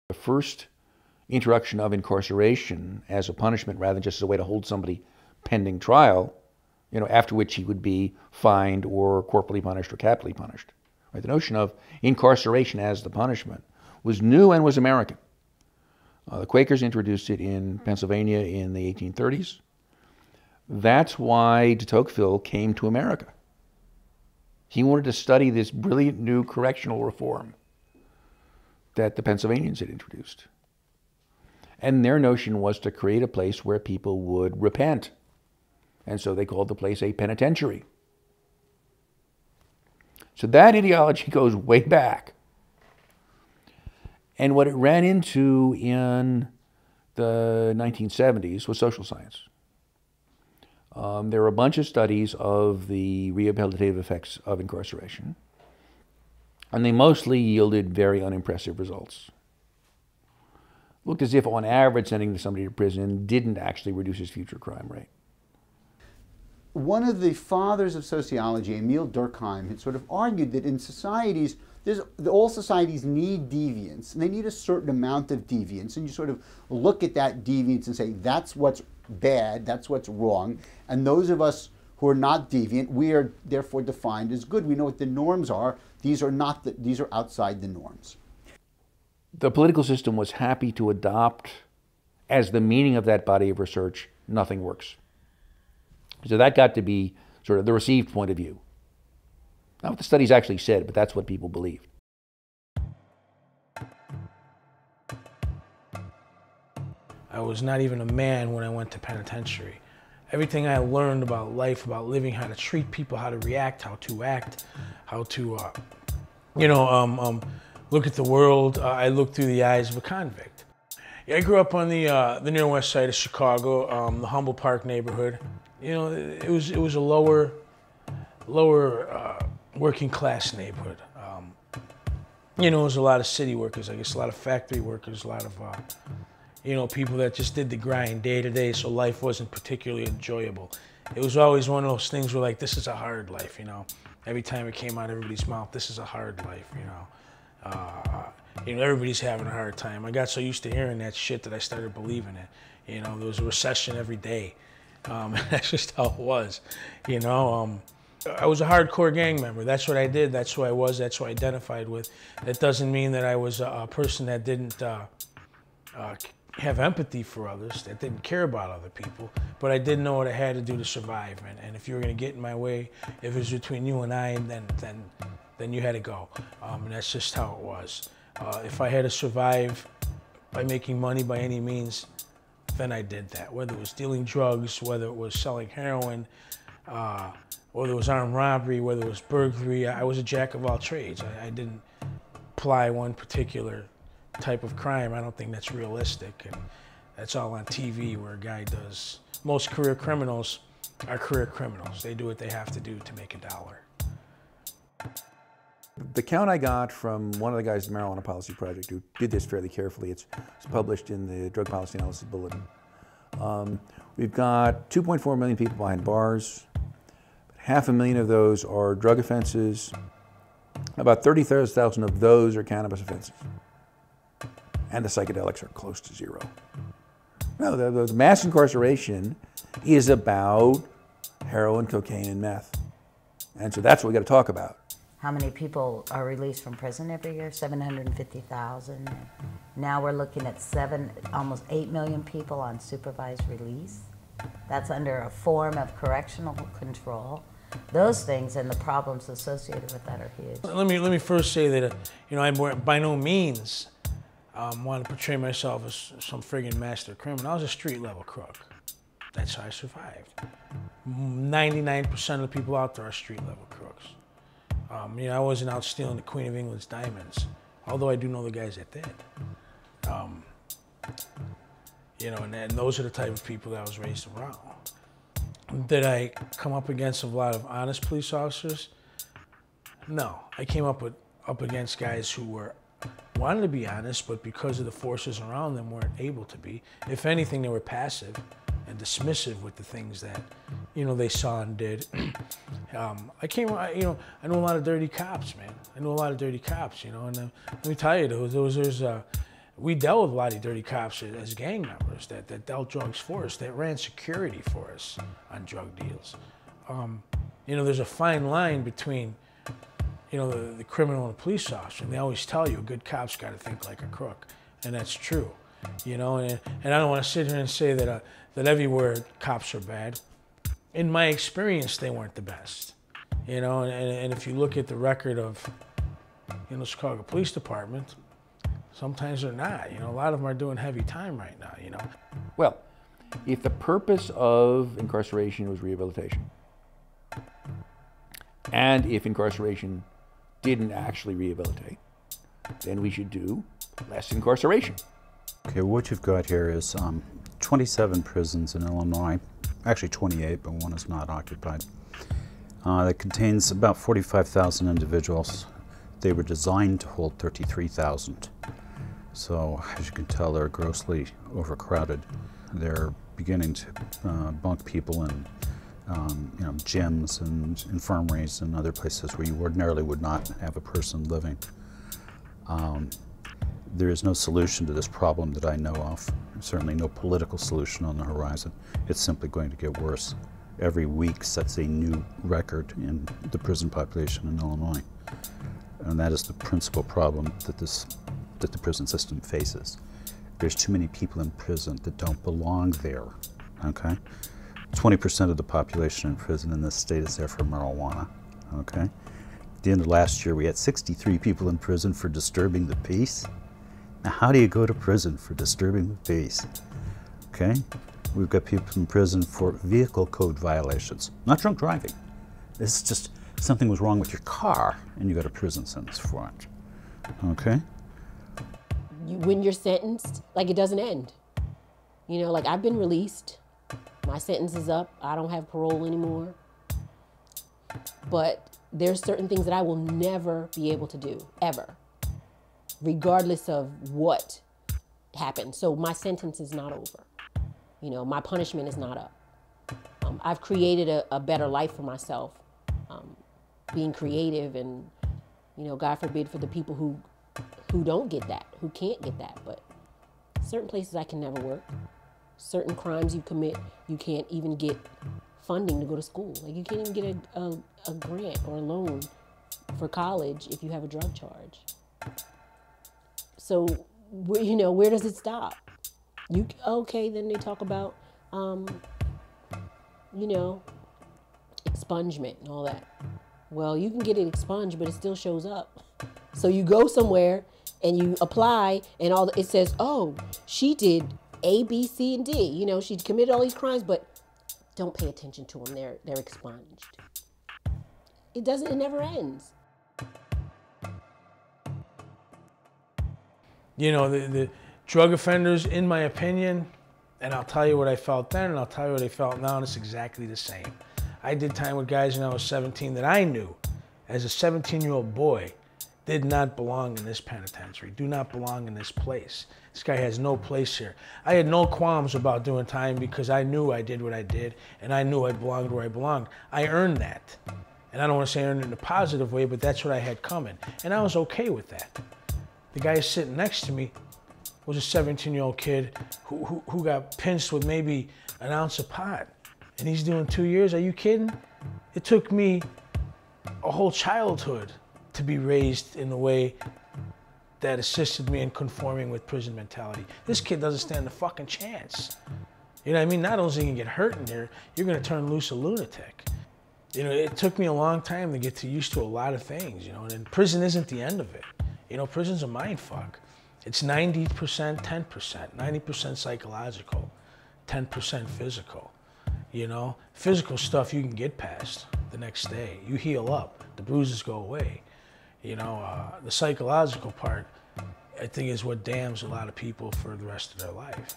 The first introduction of incarceration as a punishment rather than just as a way to hold somebody pending trial, after which he would be fined or corporally punished or capitally punished. Right? The notion of incarceration as the punishment was new and was American. The Quakers introduced it in Pennsylvania in the 1830s. That's why de Tocqueville came to America. He wanted to study this brilliant new correctional reform that the Pennsylvanians had introduced. And their notion was to create a place where people would repent. And so they called the place a penitentiary. So that ideology goes way back. And what it ran into in the 1970s was social science. There were a bunch of studies of the rehabilitative effects of incarceration, and they mostly yielded very unimpressive results. Looked as if, on average, sending somebody to prison didn't actually reduce his future crime rate. One of the fathers of sociology, Emile Durkheim, had sort of argued that in societies, all societies need deviance, and they need a certain amount of deviance, and you sort of look at that deviance and say, that's what's bad, that's what's wrong, and those of us who are not deviant, we are therefore defined as good. We know what the norms are. These are outside the norms. The political system was happy to adopt as the meaning of that body of research, nothing works. So that got to be sort of the received point of view. Not what the studies actually said, but that's what people believed. I was not even a man when I went to penitentiary. Everything I learned about life, about living, how to treat people, how to react, how to act, how to, look at the world, I looked through the eyes of a convict. Yeah, I grew up on the near west side of Chicago, the Humboldt Park neighborhood. It was a lower working class neighborhood. There was a lot of city workers, I guess, a lot of factory workers, a lot of people that just did the grind day to day, so life wasn't particularly enjoyable. It was always one of those things where, like, this is a hard life, Every time it came out of everybody's mouth, this is a hard life, everybody's having a hard time. I got so used to hearing that shit that I started believing it. There was a recession every day. That's just how it was, I was a hardcore gang member. That's what I did. That's who I was. That's who I identified with. That doesn't mean that I was a person that didn't have empathy for others, that didn't care about other people, but I did know what I had to do to survive. And if you were going to get in my way, if it was between you and I, then you had to go. And that's just how it was. If I had to survive by making money by any means, then I did that. Whether it was dealing drugs, whether it was selling heroin, whether it was armed robbery, whether it was burglary, I was a jack of all trades. I didn't apply one particular type of crime. I don't think that's realistic, and that's all on TV where a guy does. Most career criminals are career criminals. They do what they have to do to make a dollar. The count I got from one of the guys at the Marijuana Policy Project who did this fairly carefully, it's published in the Drug Policy Analysis Bulletin. We've got 2.4 million people behind bars. 500,000 of those are drug offenses. About 30,000 of those are cannabis offenses. And the psychedelics are close to zero. No, the mass incarceration is about heroin, cocaine, and meth. And so that's what we got to talk about. How many people are released from prison every year? 750,000. Now we're looking at almost 8 million people on supervised release. That's under a form of correctional control. Those things and the problems associated with that are huge. Let me first say that I by no means want to portray myself as some friggin' master criminal. I was a street level crook. That's how I survived. 99% of the people out there are street level crooks. I wasn't out stealing the Queen of England's diamonds, although I do know the guys that did. And those are the type of people that I was raised around. Did I come up against a lot of honest police officers? No, I came up against guys who wanted to be honest, but because of the forces around them weren't able to be. If anything, they were passive and dismissive with the things that, they saw and did. I know a lot of dirty cops, man. I know a lot of dirty cops, and let me tell you, we dealt with a lot of dirty cops as gang members that dealt drugs for us, that ran security for us on drug deals. You know, there's a fine line between, you know, the criminal and the police officer. And they always tell you a good cop's got to think like a crook, and that's true. You know, and I don't want to sit here and say that that everywhere cops are bad. In my experience, they weren't the best. You know, and if you look at the record of, you know, Chicago Police Department, sometimes they're not. You know, a lot of them are doing heavy time right now, you know. Well, if the purpose of incarceration was rehabilitation, and if incarceration didn't actually rehabilitate, then we should do less incarceration. Okay, what you've got here is 27 prisons in Illinois, actually 28, but one is not occupied. That contains about 45,000 individuals. They were designed to hold 33,000. So, as you can tell, they're grossly overcrowded. They're beginning to bunk people in you know, gyms and infirmaries and other places where you ordinarily would not have a person living. There is no solution to this problem that I know of. Certainly no political solution on the horizon. It's simply going to get worse. Every week sets a new record in the prison population in Illinois. And that is the principal problem that the prison system faces. There's too many people in prison that don't belong there, okay? 20% of the population in prison in this state is there for marijuana, okay? At the end of last year, we had 63 people in prison for disturbing the peace. Now, how do you go to prison for disturbing the peace? Okay? We've got people in prison for vehicle code violations, not drunk driving. This is just something was wrong with your car and you got a prison sentence for it. Okay? When you're sentenced, like, it doesn't end. You know, like, I've been released. My sentence is up. I don't have parole anymore. But there's certain things that I will never be able to do, ever, regardless of what happened. So my sentence is not over. You know, my punishment is not up. I've created a better life for myself, being creative, and, you know, God forbid for the people who don't get that, who can't get that. But certain places I can never work. Certain crimes you commit, you can't even get funding to go to school. Like, you can't even get a grant or a loan for college if you have a drug charge. So, you know, where does it stop? Okay, then they talk about, you know, expungement and all that. Well, you can get it expunged, but it still shows up. So you go somewhere and you apply, and it says, oh, she did A, B, C, and D. You know, she committed all these crimes, but don't pay attention to them. They're expunged. It never ends. You know, the drug offenders, in my opinion, and I'll tell you what I felt then, and I'll tell you what I felt now, and it's exactly the same. I did time with guys when I was 17 that I knew, as a 17-year-old boy, did not belong in this penitentiary, do not belong in this place. This guy has no place here. I had no qualms about doing time because I knew I did what I did, and I knew I belonged where I belonged. I earned that. And I don't want to say I earned it in a positive way, but that's what I had coming. And I was okay with that. The guy sitting next to me was a 17-year-old kid who got pinched with maybe an ounce of pot. And he's doing 2 years. Are you kidding? It took me a whole childhood to be raised in a way that assisted me in conforming with prison mentality. This kid doesn't stand a fucking chance. You know what I mean? Not only is he gonna get hurt in here, you're gonna turn loose a lunatic. You know, it took me a long time to get used to a lot of things, you know, and prison isn't the end of it. You know, prison's a mind fuck. It's 90%, 10%, 90% psychological, 10% physical. You know, physical stuff you can get past the next day. You heal up, the bruises go away. You know, the psychological part, I think, is what damns a lot of people for the rest of their life.